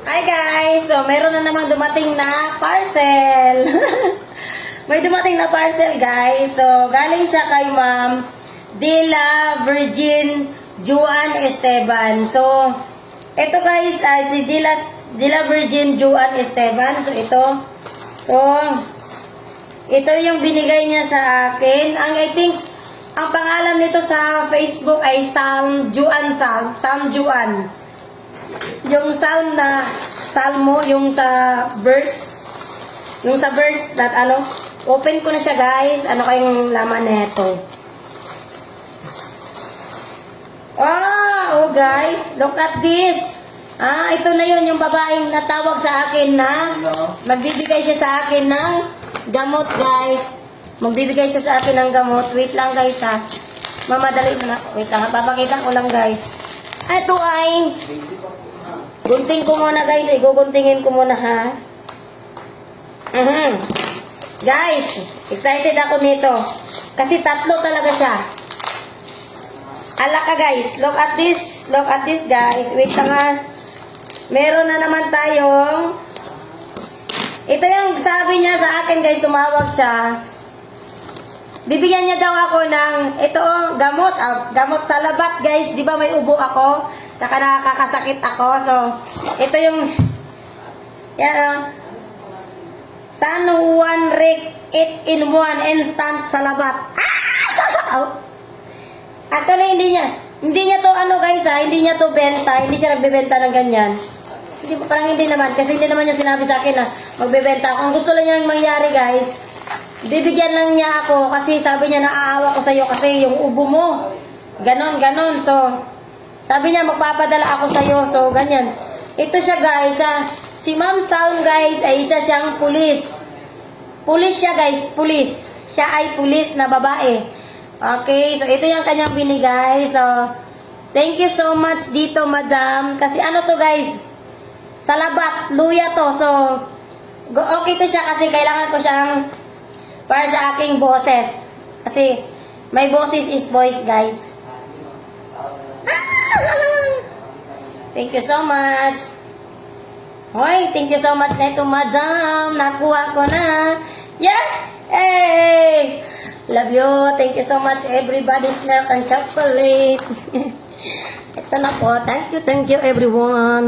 Hi guys! So, meron na namang dumating na parcel. May dumating na parcel guys. So, galing siya kay Ma'am Dila Virgin Juan Esteban. So, ito guys ay si Dila Virgin Juan Esteban. So, ito yung binigay niya sa akin. I think, ang pangalan nito sa Facebook ay Sam Juan. Yung psalm na salmo, yung sa verse that open ko na siya guys. Ano kayong laman nito? Oh guys, look at this. Ito na yun yung babaeng natawag sa akin na magbibigay siya sa akin ng gamot guys. Magbibigay siya sa akin ng gamot. Wait lang guys ha. Mamadali na. Wait lang, papakita ko lang guys. Ito ay gunting ko muna guys, guguntingin ko muna ha. Guys, excited ako nito. Kasi tatlo talaga siya. Alaka guys, look at this guys. Wait lang ha. Meron na naman tayong, ito yung sabi niya sa akin guys, tumawag siya. Bibigyan niya daw ako ng, ito gamot sa labat guys. Di ba may ubo ako? Saka nakakasakit ako. So, ito yung San Juan Rick 8-in-1 instant sa labat. Actually, hindi niya to guys hindi niya to benta. Hindi siya nagbebenta ng ganyan. Parang hindi naman. Kasi hindi naman niya sinabi sa akin na magbebenta ako. Ang gusto lang niya mangyari guys, bibigyan lang niya ako kasi sabi niya naaawa ko sa'yo kasi yung ubo mo. Ganon. So, sabi niya magpapadala ako sa'yo. So, ganyan. Ito siya guys. Si Ma'am Salm guys ay isa siyang pulis. Pulis siya guys. Pulis. Siya ay pulis na babae. Okay. So, ito yung kanyang binigay. So, thank you so much dito madam. Kasi to guys. Sa labat. Luya to. So, okay to siya kasi kailangan ko siyang para sa aking boses. Kasi, my boses is voice, guys. Thank you so much. Hoy, thank you so much na ito, madam. Nakuha ko na. Yeah! Hey! Love you. Thank you so much, everybody. Milk and chocolate. Ito na po. Thank you, everyone.